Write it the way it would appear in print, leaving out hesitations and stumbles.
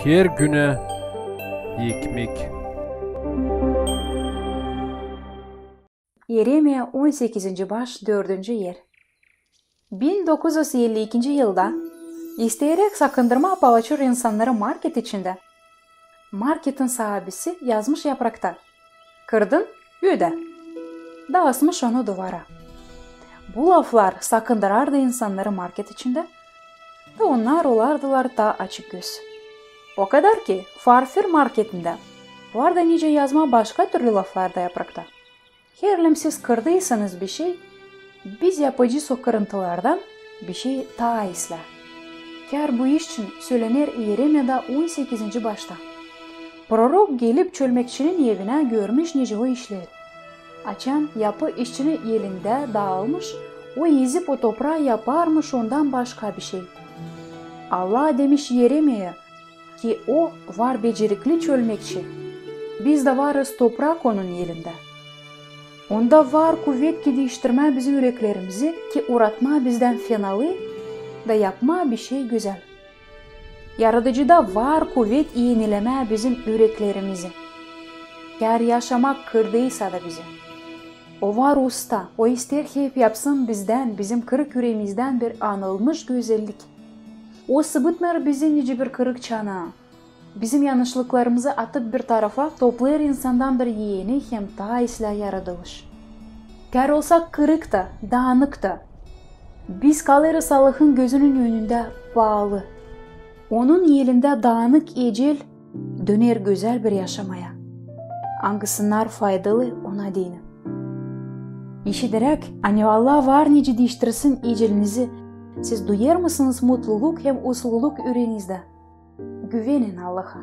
Her güne ekmek. Yeremia 18. baş 4. yer. 1952 yılda isteyerek sakındırma apavatür insanları market içinde. Marketin sahibisi yazmış yaprakta. Kırdın, yüde. Da asmış onu duvara. Bu laflar sakındırardı insanları market içinde. Da onlar olardılar da açık göz. O kadar ki Farfir marketinde var da nice yazma başka türlü laflar da yaprakta. Herlem siz kırdıysanız bir şey, biz yapıcı sokırıntılardan bir şey ta isle. Kar bu iş için söylenir Yeremia'da 18. başta. Prorok gelip çölmekçinin evine görmüş nice o işleri. Açan yapı işçinin elinde dağılmış, o ezip o toprağı yaparmış ondan başka bir şey. Allah demiş Yeremia'ya ki o var becerikli çölmekçi. Biz de varız toprak onun elinde. Onda var kuvvet ki değiştirme bizim yüreklerimizi ki uğratma bizden fenalı da yapma bir şey güzel. Yaratıcıda var kuvvet yenileme bizim yüreklerimizi. Kar yaşamak kırdıysa da bizi. O var usta, o ister hep yapsın bizden, bizim kırık yüreğimizden bir anılmış güzellik. O sıbıtmır bizi nice bir kırık çanağı. Bizim yanlışlıklarımızı atıp bir tarafa toplayır insandan bir yeni hem ta isla yaratılış. Kar olsak kırık da, dağınık da. Biz kalırız Allah'ın gözünün önünde bağlı. Onun elinde dağınık ecel döner güzel bir yaşamaya. Hangisinden faydalı ona deyin. İşiderek hani Allah var nice değiştirsin ecelinizi. Siz duyar mısınız mutluluk hem usululuk yüreğinizde? Güvenin Allah'a.